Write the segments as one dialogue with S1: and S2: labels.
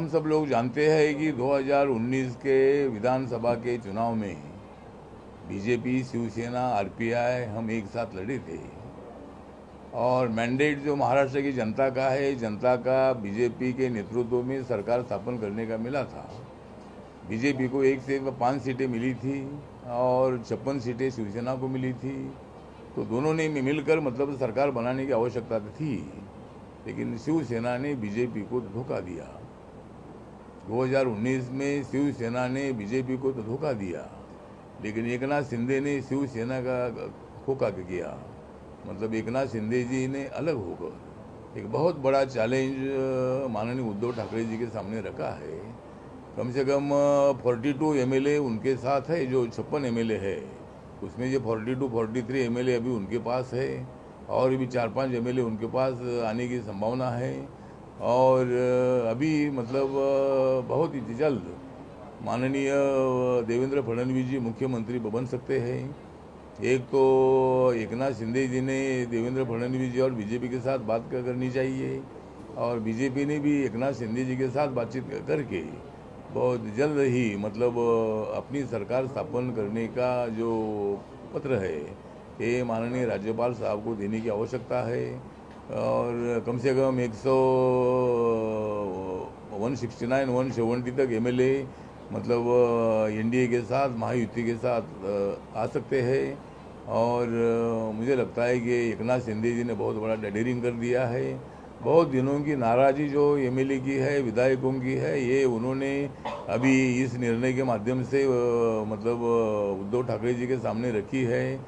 S1: हम सब लोग जानते हैं कि 2019 के विधानसभा के चुनाव में बीजेपी, शिवसेना, आरपीआई हम एक साथ लड़े थे और मैंडेट जो महाराष्ट्र की जनता का है, जनता का बीजेपी के नेतृत्व में सरकार स्थापन करने का मिला था। बीजेपी को 1 से 5 सीटें मिली थी और 56 सीटें शिवसेना को मिली थी। तो दोनों ने मिलकर मतलब सरकार बनाने की आवश्यकता थी, लेकिन शिवसेना ने बीजेपी को धोखा दिया। 2019 में शिवसेना ने बीजेपी को तो धोखा दिया, लेकिन एकनाथ शिंदे ने शिवसेना का धोखा किया। मतलब एकनाथ शिंदे जी ने अलग होकर एक बहुत बड़ा चैलेंज माननीय उद्धव ठाकरे जी के सामने रखा है। कम से कम 42 एमएलए उनके साथ है, जो 56 एमएलए है उसमें जो 42-43 एमएलए अभी उनके पास है और भी 4-5 एमएलए उनके पास आने की संभावना है। और अभी मतलब बहुत ही जल्द माननीय देवेंद्र फडणवीस जी मुख्यमंत्री बन सकते हैं। एक तो एकनाथ शिंदे जी ने देवेंद्र फडणवीस जी और बीजेपी के साथ बात करनी चाहिए और बीजेपी ने भी एकनाथ शिंदे जी के साथ बातचीत करके बहुत जल्द ही मतलब अपनी सरकार स्थापन करने का जो पत्र है ये माननीय राज्यपाल साहब को देने की आवश्यकता है। और कम से कम 169-170 तक एमएलए मतलब एनडीए के साथ, महायुति के साथ आ सकते हैं। और मुझे लगता है कि एकनाथ शिंदे जी ने बहुत बड़ा डेडरिंग कर दिया है। बहुत दिनों की नाराज़ी जो एमएलए की है, विधायकों की है, ये उन्होंने अभी इस निर्णय के माध्यम से मतलब उद्धव ठाकरे जी के सामने रखी है।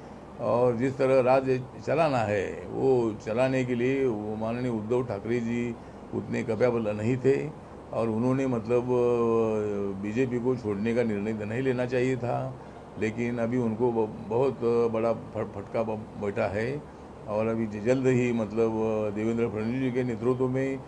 S1: और जिस तरह राज्य चलाना है वो चलाने के लिए वो माननीय उद्धव ठाकरे जी उतने कैपेबल नहीं थे और उन्होंने मतलब बीजेपी को छोड़ने का निर्णय नहीं लेना चाहिए था। लेकिन अभी उनको बहुत बड़ा फटका बैठा है और अभी जल्द ही मतलब देवेंद्र फडणवीस जी के नेतृत्व में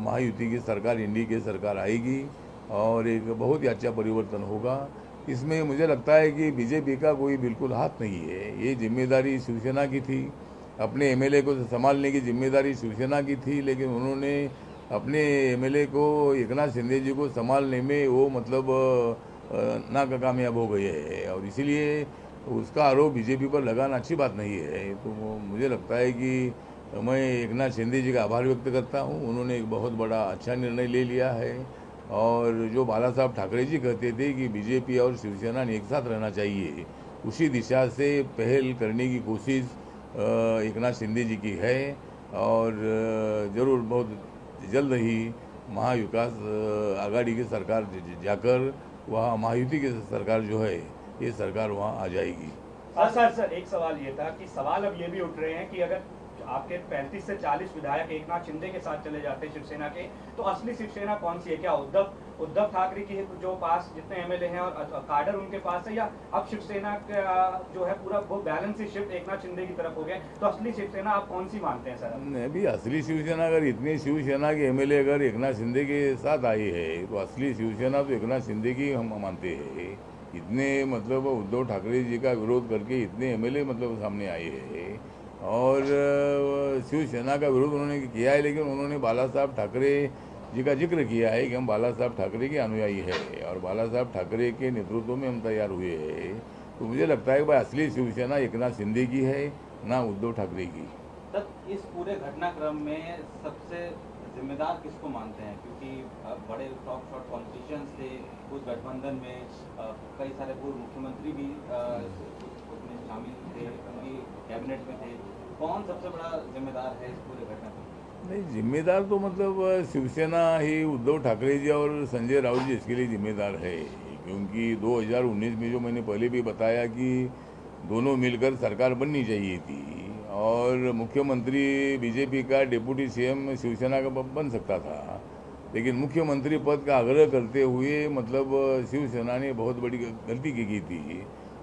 S1: महायुति की सरकार, एनडीए की सरकार आएगी और एक बहुत ही अच्छा परिवर्तन होगा। इसमें मुझे लगता है कि बीजेपी का कोई बिल्कुल हाथ नहीं है। ये जिम्मेदारी शिवसेना की थी, अपने एमएलए को संभालने की जिम्मेदारी शिवसेना की थी, लेकिन उन्होंने अपने एमएलए को, एकनाथ शिंदे जी को संभालने में वो मतलब नाकामयाब हो गए हैं और इसीलिए उसका आरोप बीजेपी पर लगाना अच्छी बात नहीं है। तो मुझे लगता है कि मैं एकनाथ शिंदे जी का आभार व्यक्त करता हूँ। उन्होंने एक बहुत बड़ा अच्छा निर्णय ले लिया है और जो बाला साहब ठाकरे जी कहते थे कि बीजेपी और शिवसेना ने एक साथ रहना चाहिए, उसी दिशा से पहल करने की कोशिश एकनाथ शिंदे जी की है और ज़रूर बहुत जल्द ही महाविकास आघाड़ी की सरकार जाकर वहाँ महायुति की सरकार जो है ये सरकार वहाँ आ जाएगी।
S2: सर एक सवाल ये था कि सवाल अब ये भी उठ रहे हैं कि अगर आपके 35 से 40 विधायक एकनाथ शिंदे के साथ चले जाते हैं शिवसेना के, तो असली शिवसेना कौन सी है? क्या उद्धव ठाकरे की जो पास जितने एमएलए हैं और काडर उनके पास है, या अब शिवसेना का जो है पूरा वो बैलेंस ही शिफ्ट एकनाथ शिंदे की तरफ हो गया? तो असली शिवसेना आप कौन सी मानते हैं सर?
S1: नहीं, अभी असली शिवसेना अगर इतनी शिवसेना के एमएलए अगर एकनाथ शिंदे के साथ आई है तो असली शिवसेना तो एकनाथ शिंदे की हम मानते हैं। इतने मतलब उद्धव ठाकरे जी का विरोध करके इतने एमएलए मतलब सामने आए हैं और शिवसेना का विरोध उन्होंने किया है, लेकिन उन्होंने बाला साहब ठाकरे जी का जिक्र किया है कि हम बाला साहब ठाकरे के अनुयायी है और बाला साहब ठाकरे के नेतृत्व में हम तैयार हुए हैं। तो मुझे लगता है कि भाई असली शिवसेना एकनाथ शिंदे की है, ना उद्धव ठाकरे की।
S3: तब इस पूरे घटनाक्रम में सबसे जिम्मेदार किसको मानते हैं? क्योंकि बड़े टॉप शॉट पॉलिटिशियंस थे उस गठबंधन में, कई सारे पूर्व मुख्यमंत्री भी उसमें शामिल थे, उनकी कैबिनेट में थे। कौन सबसे बड़ा जिम्मेदार है इस पूरे घटनाक्रम?
S1: नहीं, जिम्मेदार तो मतलब शिवसेना ही उद्धव ठाकरे जी और संजय राउत जी इसके लिए जिम्मेदार है, क्योंकि 2019 में जो मैंने पहले भी बताया कि दोनों मिलकर सरकार बननी चाहिए थी और मुख्यमंत्री बीजेपी का, डिप्टी सीएम शिवसेना का बन सकता था, लेकिन मुख्यमंत्री पद का आग्रह करते हुए मतलब शिवसेना ने बहुत बड़ी गलती की थी।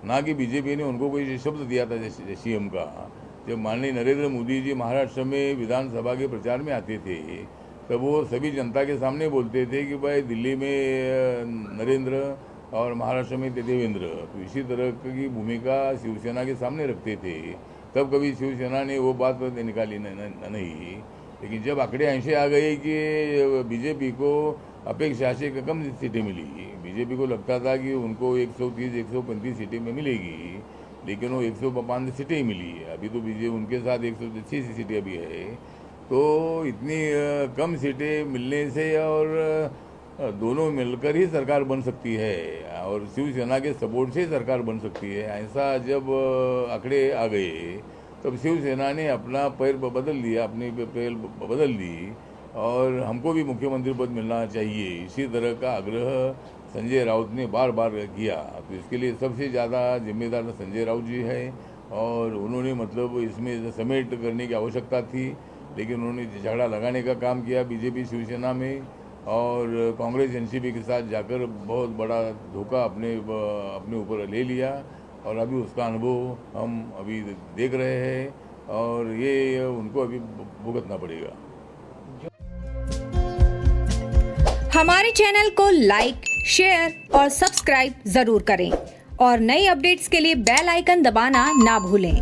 S1: ना कि बीजेपी ने उनको कोई शब्द दिया था सीएम का। जब माननीय नरेंद्र मोदी जी महाराष्ट्र में विधानसभा के प्रचार में आते थे तब वो सभी जनता के सामने बोलते थे कि भाई दिल्ली में नरेंद्र और महाराष्ट्र में देवेंद्र। तो इसी तरह की भूमिका शिवसेना के सामने रखते थे। तब कभी शिवसेना ने वो बात निकाली नहीं। लेकिन जब आंकड़े ऐसे आ गए कि बीजेपी को अपेक्षा से कम सीटें मिली। बीजेपी को लगता था कि उनको 130-135 सीटें में मिलेगी, लेकिन वो 105 सीटें ही मिली है। अभी तो बीजेपी उनके साथ 180 सीटें अभी है। तो इतनी कम सीटें मिलने से और दोनों मिलकर ही सरकार बन सकती है और शिवसेना के सपोर्ट से सरकार बन सकती है, ऐसा जब आंकड़े आ गए तब शिवसेना ने अपना पैर बदल लिया, अपनी पैर बदल दी और हमको भी मुख्यमंत्री पद मिलना चाहिए, इसी तरह का आग्रह संजय राउत ने बार बार किया। तो इसके लिए सबसे ज़्यादा जिम्मेदार संजय राउत जी है और उन्होंने मतलब इसमें समेट करने की आवश्यकता थी, लेकिन उन्होंने झगड़ा लगाने का काम किया बीजेपी शिवसेना में और कांग्रेस एनसीपी के साथ जाकर बहुत बड़ा धोखा अपने ऊपर ले लिया और अभी उसका अनुभव हम अभी देख रहे हैं और ये उनको अभी भुगतना पड़ेगा।
S4: हमारे चैनल को लाइक, शेयर और सब्सक्राइब जरूर करें और नई अपडेट्स के लिए बेल आइकन दबाना ना भूलें।